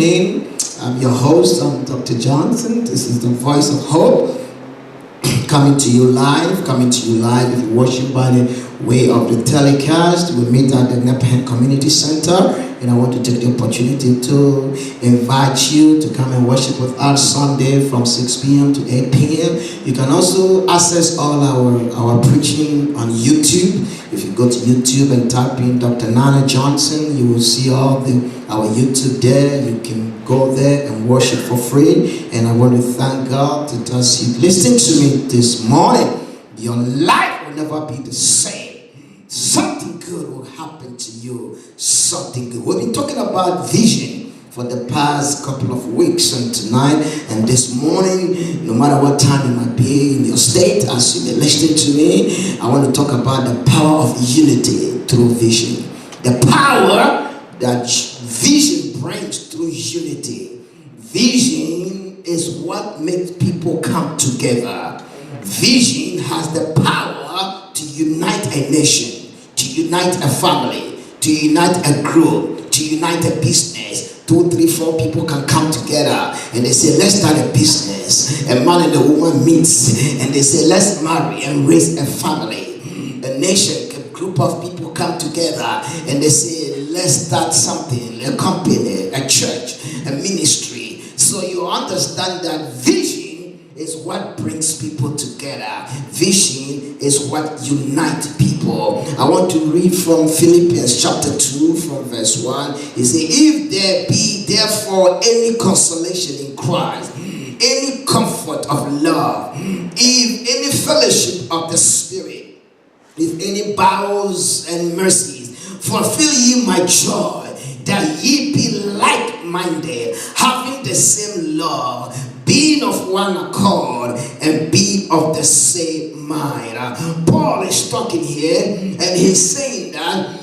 morning. I'm your host, I'm Dr. Johnson. This is the Voice of Hope. Coming to you live. If you worship by the way of the telecast, we meet at the Nepheng Community Center. And I want to take the opportunity to invite you to come and worship with us Sunday from 6 p.m. to 8 p.m. You can also access all our preaching on YouTube. If you go to YouTube and type in Dr. Nana Johnson, you will see all our YouTube there. You can go there and worship for free. And I want to thank God that as you listen to me this morning, your life will never be the same. Something good will happen to you. Something good. We've been talking about vision for the past couple of weeks, and tonight and this morning, no matter what time you might be in your state, as you've been listening to me, I want to talk about the power of unity through vision. The power that vision brings through unity. Vision is what makes people come together. Vision has the power to unite a nation, to unite a family, to unite a group, to unite a business. 2, 3, 4 people can come together and they say, let's start a business. A man and a woman meets and they say, let's marry and raise a family. A nation, a group of people come together and they say, let's start something, a company, a church, a ministry. So you understand that vision is what brings people together. Vision is what unites people. I want to read from Philippians chapter 2 from verse 1. It says, if there be therefore any consolation in Christ, any comfort of love, if any fellowship of the Spirit, if any bowels and mercies, fulfill ye my joy, that ye be like-minded, having the same love, being of one accord, and be of the same mind. Paul is talking here, and he's saying that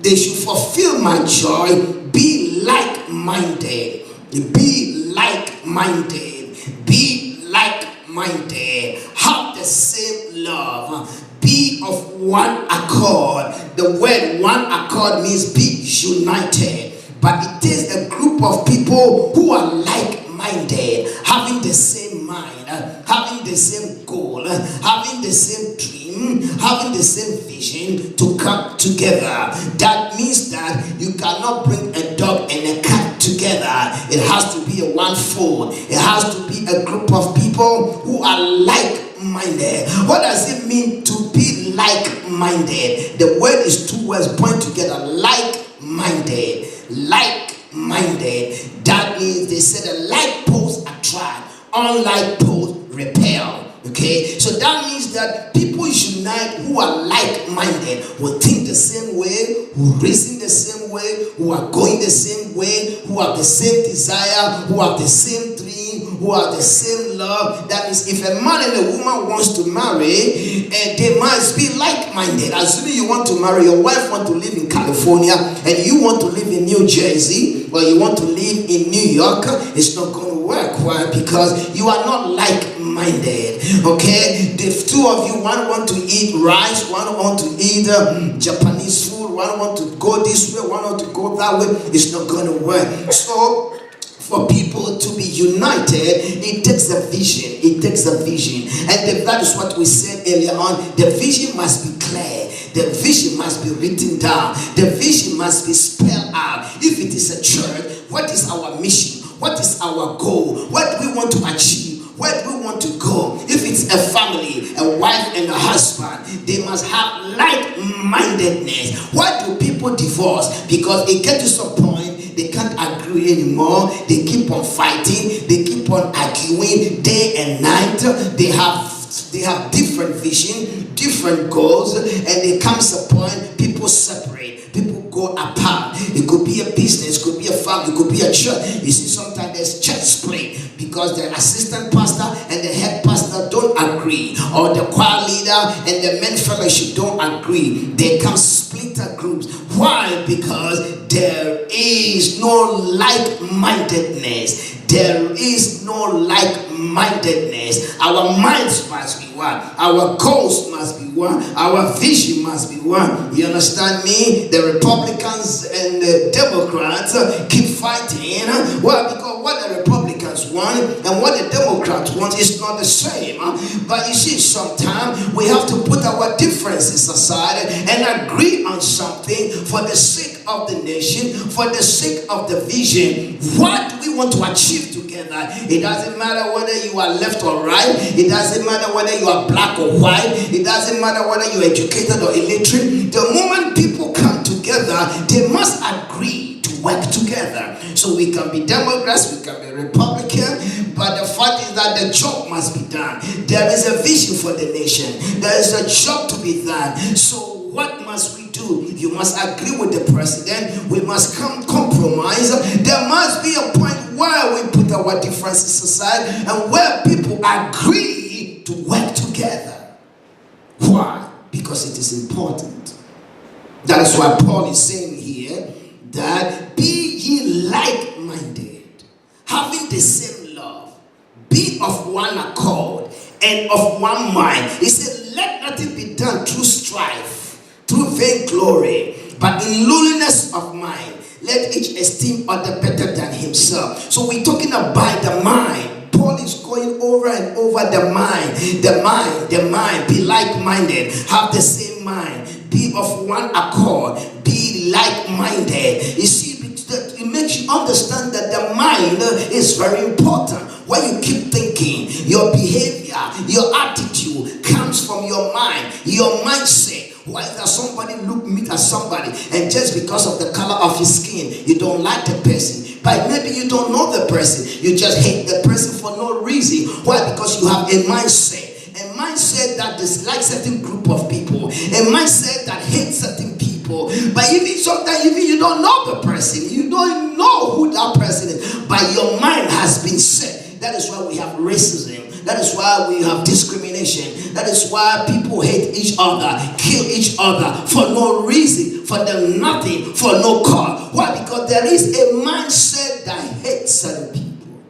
they should fulfill my joy, be like-minded, be like-minded, be like-minded, have the same love, be of one accord. The word one accord means be united, but it is a group of people who are like-minded, having the same mind, having the same goal, having the same dream, having the same vision to come together. That means that you cannot bring a dog and a cat together. It has to be a one fold. It has to be a group of people who are like-minded. What does it mean to be like-minded? The word is 2 words point together. Like-minded. Like-minded. That means they said a like poles attract, unlike poles repel. Okay, so that means that people unite who are like-minded, who think the same way, who reason the same way, who are going the same way, who have the same desire, who have the same dream, who have the same love. That means if a man and a woman wants to marry, they must be like-minded. Assuming you want to marry, your wife wants to live in California and you want to live in New Jersey, or you want to live in New York, it's not going to work. Why? Because you are not like-minded. Okay, the 2 of you, one want to eat rice, one want to eat Japanese food, one want to go this way, one want to go that way. It's not going to work. So for people to be united, it takes a vision. It takes a vision. And that is what we said earlier on. The vision must be clear. The vision must be written down. The vision must be spelled out. If it is a church, what is our mission? What is our goal? What do we want to achieve? Where do we want to go? If it's a family, a wife and a husband, they must have like-mindedness. Why do people divorce? Because it gets to some point they can't agree anymore. They keep on fighting. They keep on arguing day and night. They have different vision, different goals, and there comes a point people separate. People go apart. It could be a business, it could be a family, it could be a church. You see, sometimes there's church split because the assistant pastor and the head pastor don't agree, or the choir leader and the men fellowship don't agree. They come splitter groups. Why? Because there is no like-mindedness. There is no like-mindedness. Our minds must be one. Our goals must be one. Our vision must be one. You understand me? The Republicans and the Democrats keep fighting. Well, because what the Republicans want and what the Democrats want is not the same. But you see, sometimes we have to put our differences aside and agree on something for the sake of the nation, for the sake of the vision. What we want to achieve together. It doesn't matter whether you are left or right. It doesn't matter whether you are black or white. It doesn't matter whether you're educated or illiterate. The moment people come together, they must agree to work together. So we can be Democrats, we can be Republican, but the fact is that the job must be done. There is a vision for the nation. There is a job to be done. So what must we do? You must agree with the president. We must compromise. There must be a point where we put our differences aside and where people agree to work together. Why? Because it is important. That is why Paul is saying here that be ye like-minded, having the same love, be of one accord and of one mind. He said, let nothing be done through strife, through vainglory, but in lowliness of mind. Let each esteem other better than himself. So we're talking about the mind. Paul is going over and over the mind. The mind. Be like-minded. Have the same mind. Be of one accord. Be like-minded. You see, it makes you understand that the mind is very important. When you keep thinking, your behavior, your attitude comes from your mind, your mindset. Why is that somebody meet at somebody and just because of the color of his skin, you don't like the person? But maybe you don't know the person. You just hate the person for no reason. Why? Because you have a mindset. A mindset that dislikes certain group of people. A mindset that hates certain people. But even sometimes you don't know the person. You don't know who that person is. But your mind has been set. That is why we have racism. That is why we have discrimination. That is why people hate each other, kill each other for no reason, for them nothing, for no cause. Why? Because there is a mindset that hates certain people.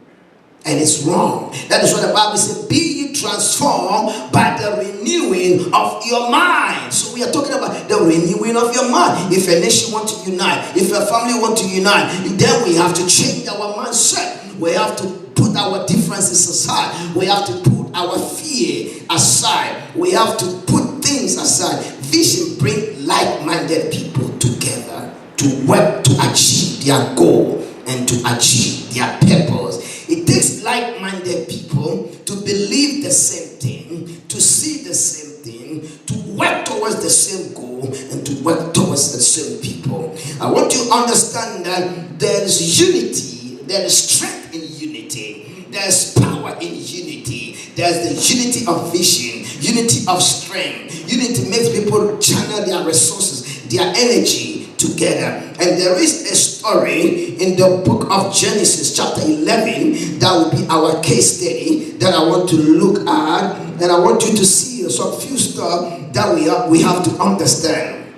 And it's wrong. That is what the Bible says, be ye transformed by the renewing of your mind. So we are talking about the renewing of your mind. If a nation wants to unite, if a family wants to unite, then we have to change our mindset. We have to put our differences aside. We have to put our fear aside. We have to put things aside. Vision brings like-minded people together to work to achieve their goal and to achieve their purpose. It takes like-minded people to believe the same thing, to see the same thing, to work towards the same goal, and to work towards the same people. I want you to understand that there is unity, there is strength in unity, there is power in unity, there is the unity of vision, unity of strength. Unity makes people channel their resources, their energy together. And there is a story in the book of Genesis chapter 11 that will be our case study that I want to look at, and I want you to see some few stuff that we have to understand.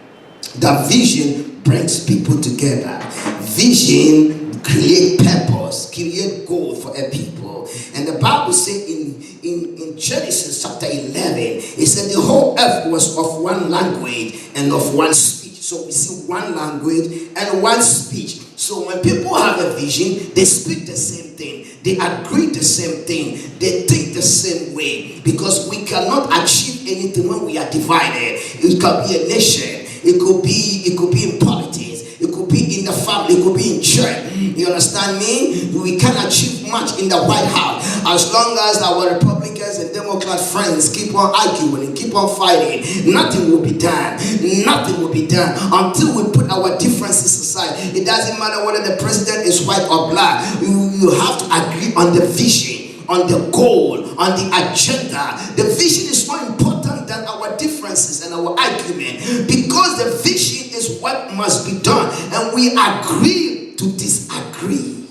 That vision brings people together. Vision create purpose, create goal for a people. And the Bible says in Genesis chapter 11, it said the whole earth was of one language and of one speech. So we see one language and one speech. So when people have a vision, they speak the same thing. They agree the same thing. They think the same way. Because we cannot achieve anything when we are divided. It could be a nation. It could be in politics. It could be in the family. It could be in church. You understand me? We can't achieve much in the White House as long as our Republicans and Democrat friends keep on arguing and keep on fighting. Nothing will be done. Nothing will be done until we put our differences aside. It doesn't matter whether the president is white or black. You have to agree on the vision, on the goal, on the agenda. The vision is more important than our differences and our argument, because the vision is what must be done, and we agree to disagree.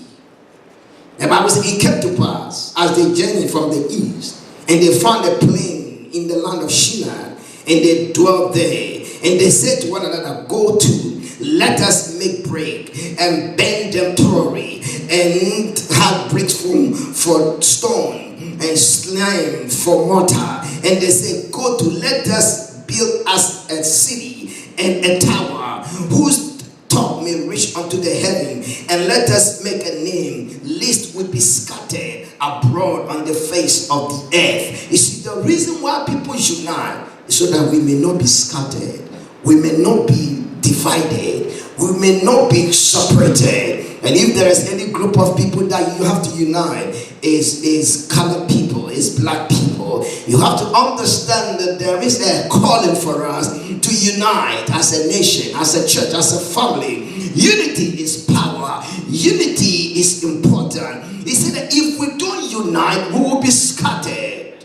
The Bible says it came to pass as they journeyed from the east, and they found a plain in the land of Shinar, and they dwelt there. And they said to one another, go to, let us make brick and bend them thoroughly, and have bricks for stone and slime for mortar. And they said, go to, let us build us a city and a tower whose top may reach unto the heaven, and let us make a name, lest we be scattered abroad on the face of the earth. You see, the reason why people unite is so that we may not be scattered, we may not be divided, we may not be separated. And if there is any group of people that you have to unite, is colored people, is black people. You have to understand that there is a calling for us to unite as a nation, as a church, as a family. Unity is power. Unity is important. He said that if we don't unite, we will be scattered.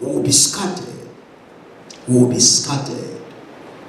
We will be scattered. We will be scattered.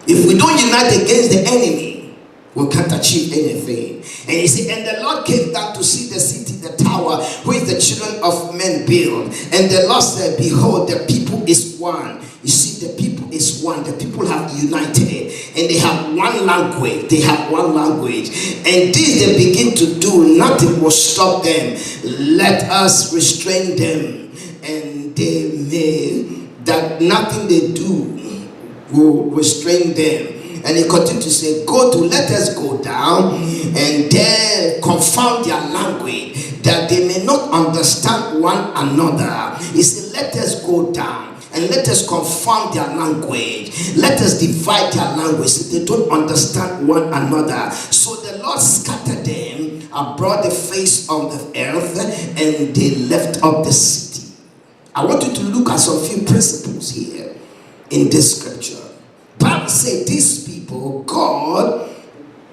If we don't unite against the enemy, we can't achieve anything. And he said, and the Lord came down to see the city, the tower, which the children of men build. And the Lord said, behold, the people is one. You see, the people is one. The people have united. And they have one language. They have one language. And this they begin to do. Nothing will stop them. Let us restrain them. And they may, that nothing they do will restrain them. And he continued to say, let us go down and there confound their language, that they may not understand one another. He said, let us go down and let us confound their language. Let us divide their language so they don't understand one another. So the Lord scattered them abroad the face of the earth, and they left up the city. I want you to look at some few principles here in this scripture. Bible said these people, God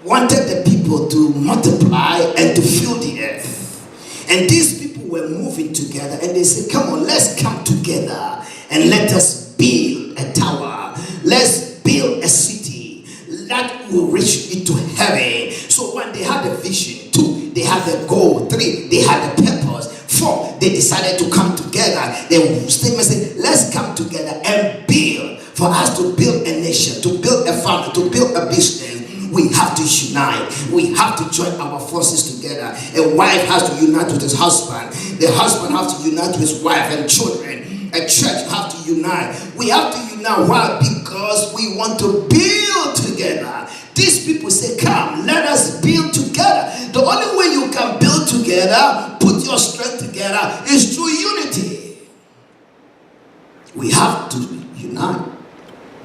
wanted the people to multiply and to fill the earth. And these people were moving together, and they said, come on, let's come together and let us build a tower. Let's build a city that will reach into heaven. So when they had a vision, 2, they had a goal, 3, they had a purpose, 4, they decided to come together. They said, let's come together and build. For us to build a nation, to build a family, to build a business, we have to unite. We have to join our forces together. A wife has to unite with his husband. The husband has to unite with his wife and children. A church has to unite. We have to unite. Why? Because we want to build together. These people say, come, let us build together. The only way you can build together, put your strength together, is through unity. We have to unite.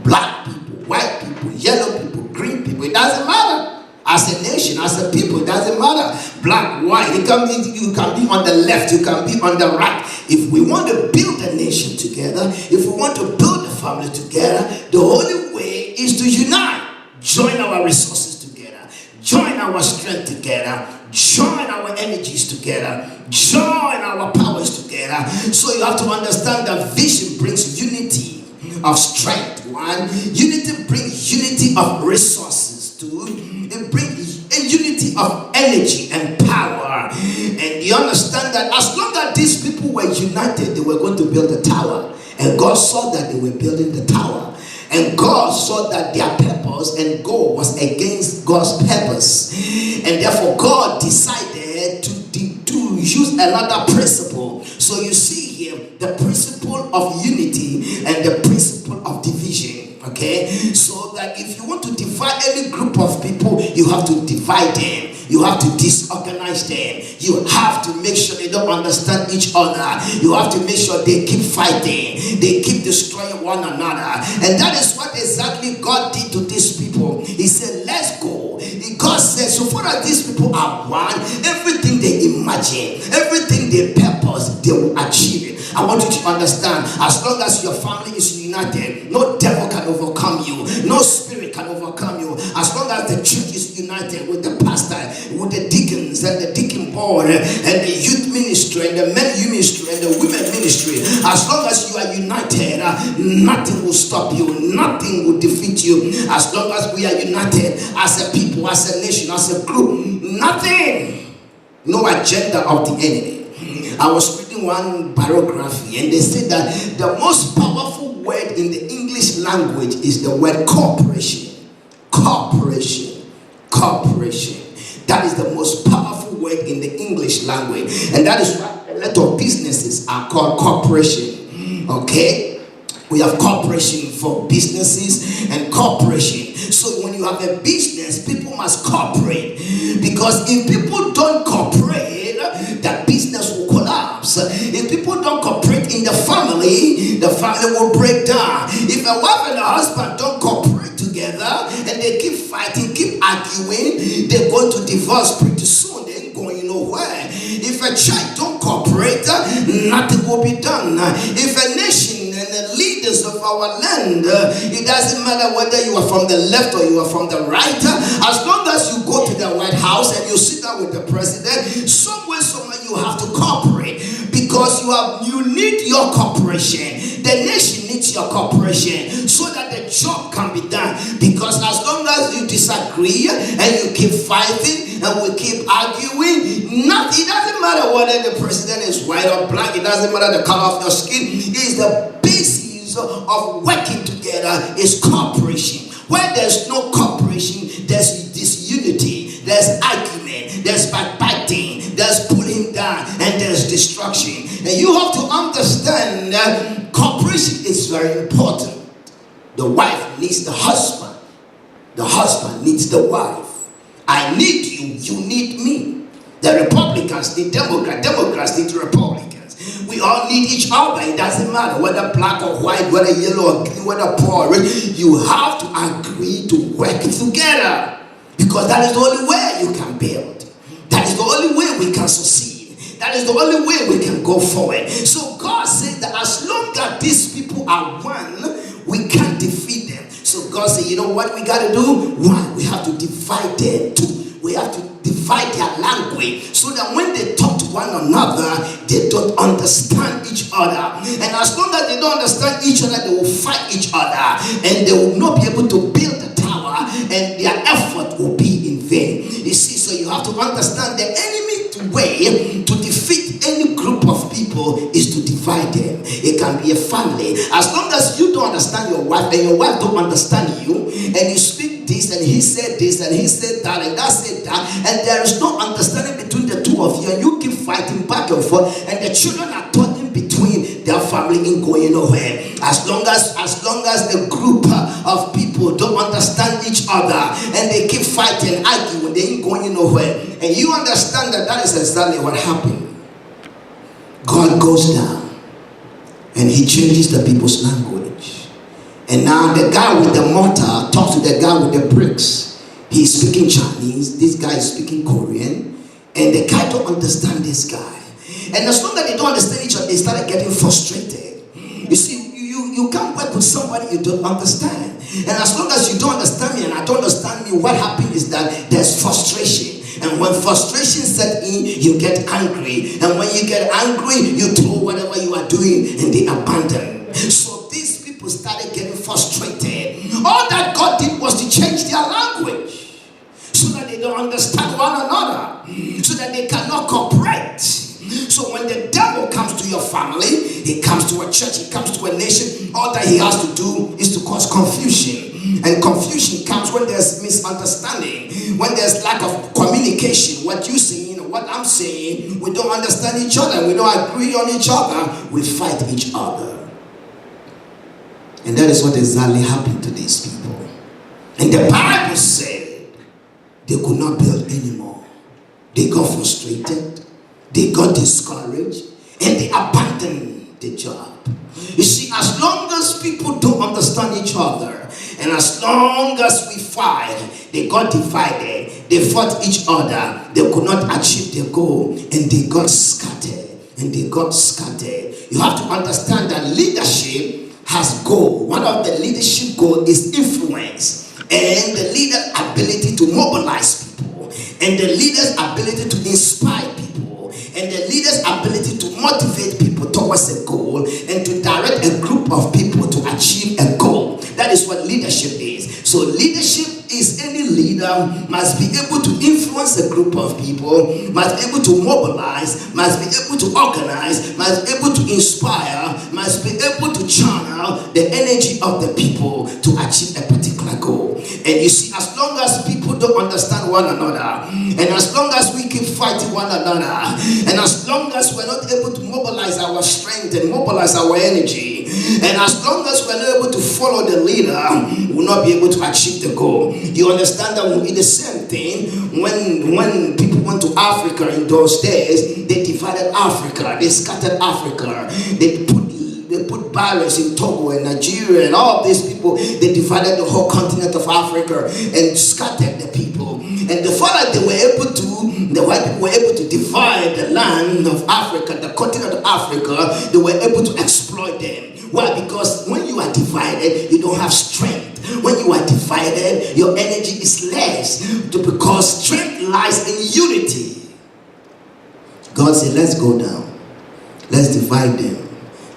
Black people, white people, yellow people, green people, it doesn't matter. As a nation, as a people, it doesn't matter. Black, white, you can be on the left, you can be on the right. If we want to build a nation together, if we want to build a family together, the only way is to unite. Join our resources together. Join our strength together. Join our energies together. Join our powers together. So you have to understand that vision brings unity of strength. 1, unity brings unity of resources. 2, it brings a unity of energy and power. And you understand that as long as these people were united, they were going to build a tower. And God saw that they were building the tower. And God saw that their purpose and goal was against God's purpose. And therefore God decided to use another principle. So you see here the principle of unity and the principle of division. Okay, so that if you want to divide any group of people, you have to divide them. You have to disorganize them. You have to make sure they don't understand each other. You have to make sure they keep fighting. They keep destroying one another. And that is what exactly God did to these people. He said, let's go. God said, so far as these people are one, everything they imagine, everything they purpose, they will achieve it. I want you to understand, as long as your family is united, no devil can overcome you. No spirit can overcome you. As long as the church is united with the pastor, with the deacons and the deacon board and the youth ministry and the men ministry and the women ministry, as long as you are united, nothing will stop you. Nothing will defeat you. As long as we are united as a people, as a nation, as a group, nothing, no agenda of the enemy. I was reading one biography and they said that the most powerful word in the English language is the word cooperation. Cooperation. Cooperation. That is the most powerful word in the English language. And that is why a lot of businesses are called corporation. Okay? We have cooperation for businesses and cooperation. So when you have a business, people must cooperate. Because if people don't cooperate, that business will collapse. If people don't cooperate in the family will break down. If a wife and a husband don't cooperate together and they keep fighting, keep arguing, they're going to divorce pretty soon. They ain't going nowhere. If a church don't cooperate, nothing will be done. If a nation and the leaders of our land, it doesn't matter whether you are from the left or you are from the right, as long as you go to the White House and you sit down with the president, somewhere you have to cooperate, because you need your cooperation. The nation needs your cooperation so that the job can be done. Because as long as you disagree and you keep fighting and we keep arguing, it doesn't matter whether the president is white or black, it doesn't matter the color of your skin. It is the basis of working together is cooperation. Where there's no cooperation, there's disunity, there's argument, there's backbiting, there's pulling down, and there's destruction. And you have to understand that cooperation is very important. The wife needs the husband. The husband needs the wife. I need you, you need me. The Republicans need Democrats, Democrats need Republicans. We all need each other. It doesn't matter whether black or white, whether yellow or green, whether poor or rich. You have to agree to work together, because that is the only way you can build. That is the only way we can succeed. That is the only way we can go forward. So God said that as long as these people are one, we can defeat them. So God said, you know what we got to do? One, we have to divide them. Two, we have to divide their language so that when they talk to one another, they don't understand each other. And as long as they don't understand each other, they will fight each other, and they will not be able to build the tower, and their effort will be in vain. You see, so you have to understand the enemy way to defeat any group of people is to divide them. It can be a family. As long as you don't understand your wife and your wife don't understand you, and you speak this and he said this and he said that and that said that, and there is no understanding between the two of you, and you keep fighting back and forth, and the children are taught in between, their family ain't going nowhere. As long as the group of people don't understand each other and they keep fighting, arguing, they ain't going nowhere. And you understand that that is exactly what happened. God goes down and he changes the people's language. And now the guy with the mortar talks to the guy with the bricks. He's speaking Chinese, this guy is speaking Korean, and the guy don't understand this guy. And as long as they don't understand each other, they started getting frustrated. You see, you can't work with somebody you don't understand. And as long as you don't understand me and I don't understand me, what happens is that there's frustration. And when frustration set in, you get angry. And when you get angry, you throw whatever you are doing and they abandon. So these people started getting frustrated. All that God did was to change their language so that they don't understand one another, so that they cannot cooperate. So when the devil comes to your family, he comes to a church, he comes to a nation, all that he has to do is to cause confusion. And confusion comes when there's misunderstanding, when there's lack of communication. What you saying and what I'm saying, we don't understand each other, we don't agree on each other, we fight each other. And that is what exactly happened to these people. And the Bible said they could not build anymore. They got frustrated, they got discouraged, and they abandoned the job. You see, as long as people don't understand each other, and as long as we fight, they got divided, they fought each other, they could not achieve their goal, and they got scattered, You have to understand that leadership has goal. One of the leadership goals is influence, and the leader's ability to mobilize people, and the leader's ability to inspire people, and the leader's ability to motivate people towards a goal, and to direct a group of people to achieve a goal. That is what leadership is. So leadership is any leader must be able to influence a group of people, must be able to mobilize, must be able to organize, must be able to inspire, must be able to channel the energy of the people to achieve a particular goal. And you see, as long as people don't understand one another, and as long as we keep fighting one another, and as long as we're not able to mobilize our strength and mobilize our energy, And as long as we're not able to follow the leader, we'll not be able to achieve the goal. You understand that it's the same thing when people went to Africa in those days. They divided Africa, they scattered Africa, they put barriers in Togo and Nigeria and all of these people. They divided the whole continent of Africa and scattered the people. And the fact that the white people were able to divide the land of Africa, the continent of Africa, they were able to exploit them. Why? Because when you are divided, you don't have strength. When you are divided, your energy is less, because strength lies in unity. God said, let's go down. Let's divide them.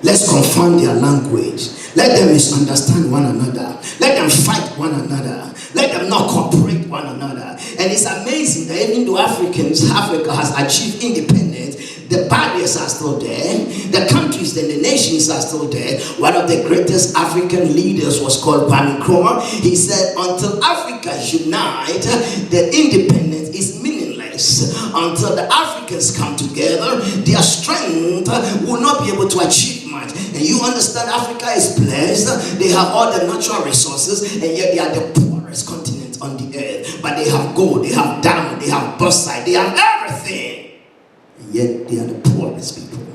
Let's confound their language. Let them misunderstand one another. Let them fight one another. Let them not cooperate one another. And it's amazing that even though Africa has achieved independence, the barriers are still there. The countries and the nations are still there. One of the greatest African leaders was called Kwame Nkrumah. He said, until Africa unite, the independence is meaningless. Until the Africans come together, their strength will not be able to achieve much. And you understand, Africa is blessed. They have all the natural resources, and yet they are the poorest continent on the earth. But they have gold, they have diamond, they have bauxite, they have everything. And yet they are the poorest people.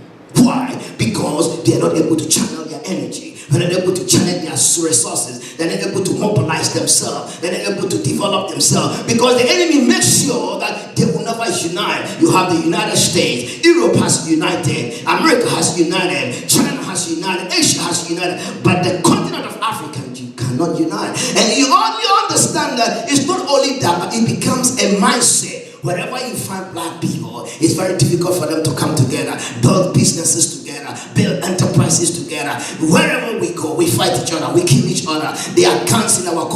Why? Because they are not able to channel their energy. They're not able to channel their resources. They're not able to mobilize themselves. They're not able to develop themselves. Because the enemy makes sure that they will never unite. You have the United States. Europe has united. America has united. China has united. Asia has united. But the continent of Africa, you cannot unite. And you only understand that it's not only that, but it becomes a mindset. Wherever you find black people, it's very difficult for them to come together, build businesses together, build enterprises together. Wherever we go, we fight each other, we kill each other. There are gangs in our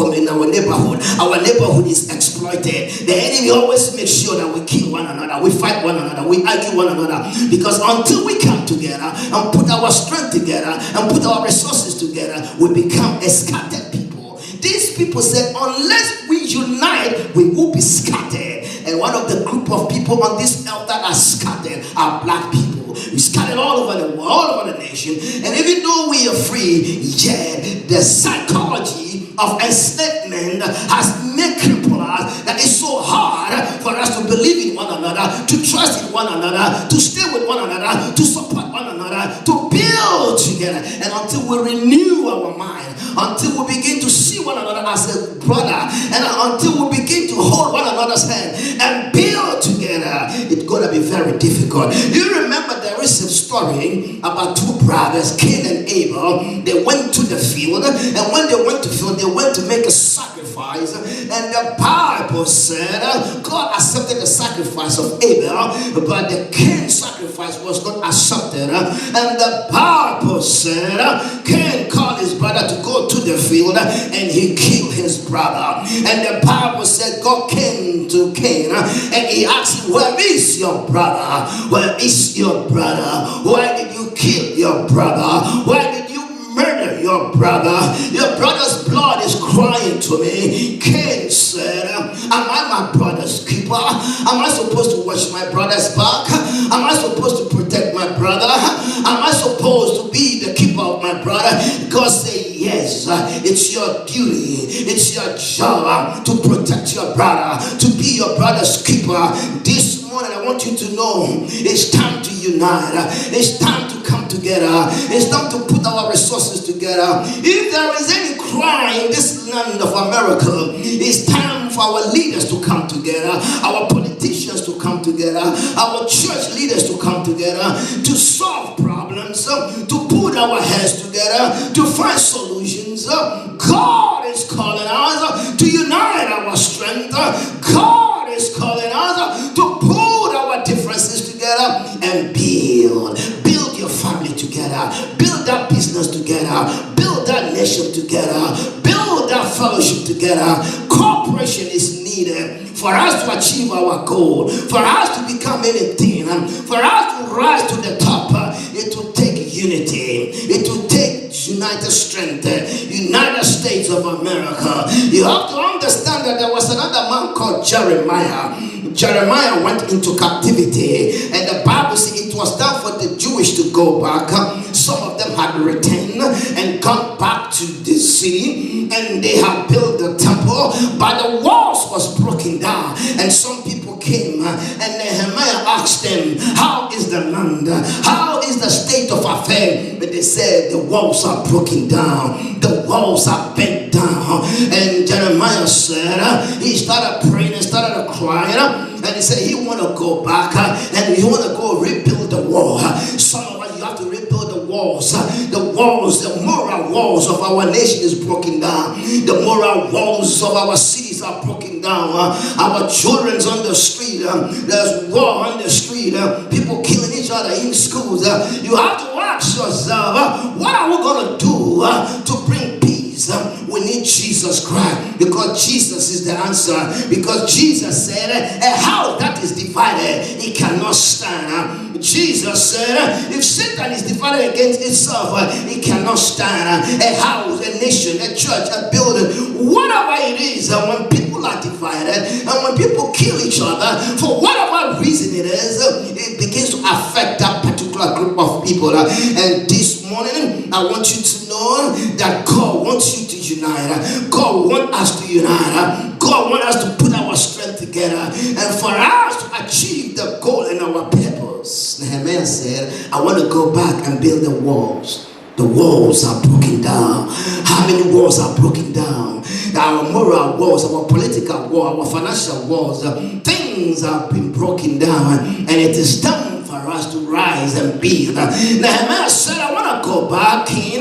neighborhood. Our neighborhood is exploited. The enemy always makes sure that we kill one another, we fight one another, we argue one another. Because until we come together and put our strength together and put our resources together, we become a scattered people. These people said, unless we unite, we will be scattered. And one of the group of people on this earth that are scattered are black people. We scattered all over the world, all over the nation. And even though we are free, yet the psychology of enslavement has made cripple us that it's so hard for us to believe in one another, to trust in one another, to stay with one another, to support one another, to build together. And until we renew our mind, until we begin to see one another as a brother, and until we begin to hold one another's hand and build together, it's going to be very difficult. You remember there is a story about two brothers, Cain and Abel. They went to the field, and when they went to the field, they went to make a sacrifice. And the Bible said God accepted the sacrifice of Abel, but the Cain sacrifice was not accepted. And the Bible said Cain called his brother to go to the field, and he killed his brother. And the Bible said God came to Cain and he asked him, where is your brother? Where is your brother? Why did you kill your brother? Why did you murder your brother? Your brother's blood is crying to me. Cain said, am I my brother's keeper? Am I supposed to watch my brother's back? Am I supposed to protect my brother? Am I supposed to be the keeper of my brother? God said, yes, it's your duty, it's your job to protect your brother, to be your brother's keeper. This morning I want you to know it's time to unite. It's time to come together. It's time to put our resources together. If there is any crime in this land of America, it's time for our leaders to come together, our politicians to come together, our church leaders to come together, to solve problems, to put our heads together, to find solutions. God is calling us to unite our strength. God is calling us to put our differences together and build your family together, build that business together, build that nation together, build that fellowship together. Cooperation is needed for us to achieve our goal, for us to become anything, for us to rise to the top. It will take unity. It will take united strength. United States of America. You have to understand that there was another man called Jeremiah. Jeremiah went into captivity, and the Bible says it was time for the Jewish to go back. Some of them had returned, to this city, and they have built the temple, but the walls was broken down. And some people came, and Nehemiah asked them, how is the land? How is the state of affairs? But they said the walls are broken down, the walls are bent down. And Jeremiah said, he started praying and started crying, and he said he want to go back and he want to go rebuild the wall. Some of us, you have to rebuild the walls. The walls, the moral walls of our nation is broken down. The moral walls of our cities are broken down. Our children's on the street. There's war on the street. People killing each other in schools. You have to ask yourself, what are we going to do to bring peace? We need Jesus Christ, because Jesus is the answer. Because Jesus said, a house that is divided, it cannot stand. Jesus said, if Satan is divided against itself, it cannot stand. A house, a nation, a church, a building, whatever it is, when people are divided and when people kill each other, for whatever reason it is, it begins to affect that particular group of people. And this morning, I want you to know that God wants you to unite. God wants us to unite. God wants us to put our strength together, and for us to achieve the goal and our purpose. Nehemiah said, I want to go back and build the walls. The walls are broken down. How many walls are broken down? Our moral walls, our political walls, our financial walls, things have been broken down, and it is time for us to rise and build. Nehemiah said, I want to go back. King,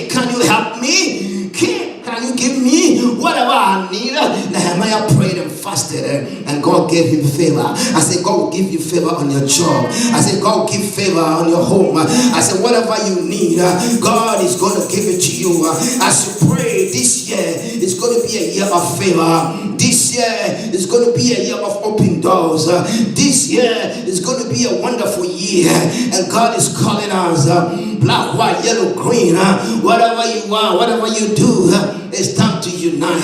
can you help me? King, can you give me whatever I need? Nehemiah prayed and fasted, and God gave him favor. I said, God will give you favor on your job. I said, God will give favor on your home. I said, whatever you need, God is going to give it to you. As you pray, this year is going to be a year of favor. This year is going to be a year of open doors. This year is going to be a wonderful year, and God is calling us, black, white, yellow, green, whatever you are, whatever you do, it's time to unite.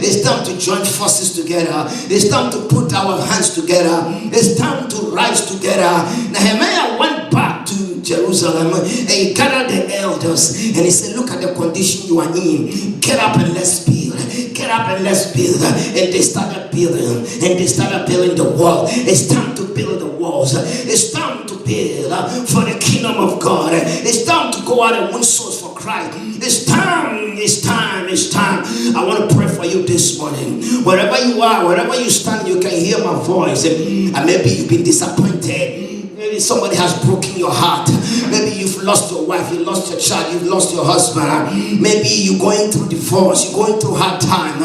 It's time to join forces together. It's time to put our hands together. It's time to rise together. Nehemiah went back to Jerusalem, and he gathered the elders, and he said, look at the condition you are in. Get up and let's build. Get up and let's build. And they started building, and they started building the wall. It's time to build the walls. It's time to build for the kingdom of God. It's time to go out and win souls for Christ. It's time, it's time, it's time. I want to pray for you this morning. Wherever you are, wherever you stand, you can hear my voice. And maybe you've been disappointed. Maybe somebody has broken your heart. Maybe you've lost your wife, you lost your child, you've lost your husband. Maybe you're going through divorce, you're going through hard time.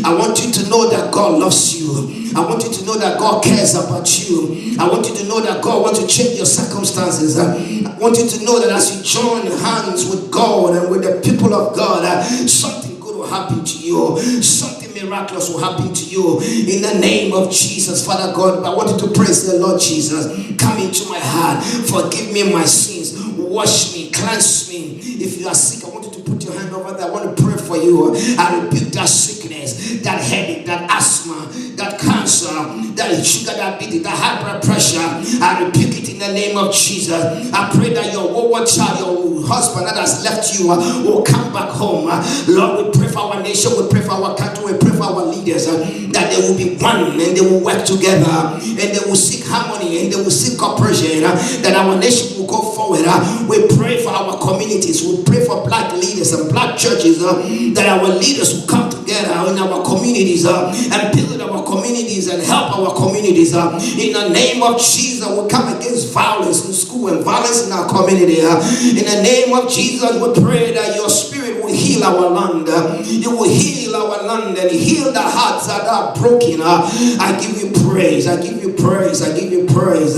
I want you to know that God loves you. I want you to know that God cares about you. I want you to know that God wants to change your circumstances. I want you to know that as you join hands with God and with the people of God, something good will happen to you. Something miraculous will happen to you in the name of Jesus. Father God, I want you to praise the Lord Jesus. Come into my heart. Forgive me my sins. Wash me. Cleanse me. If you are sick, I want you to put your hand over there. I want to pray for you. I rebuke that sickness, that headache, that asthma, that cancer, that sugar diabetes, that high blood pressure. I rebuke it in the name of Jesus. I pray that your wayward child, your husband that has left you, will come back home. Lord, we pray for our nation. We pray for our country. We pray for our leaders, that they will be one and they will work together, and they will seek harmony, and they will seek cooperation, that our nation will go forward. We pray for our communities. We pray for black leaders and black churches, that our leaders will come together in our communities and build our communities and help our communities. In the name of Jesus, we come against violence in school and violence in our community. In the name of Jesus, we pray that your spirit will heal our land. You will heal our land and heal the hearts that are broken. I give you praise. I give you praise. I give you praise.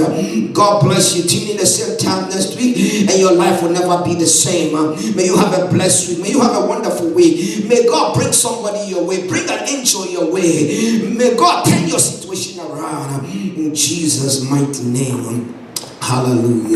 God bless you. Tune in the same time next week, and your life will never be the same. May you have a blessed week. May you have a wonderful week. May God bring somebody your way. Bring an angel your way. May God turn your situation around. In Jesus' mighty name. Hallelujah.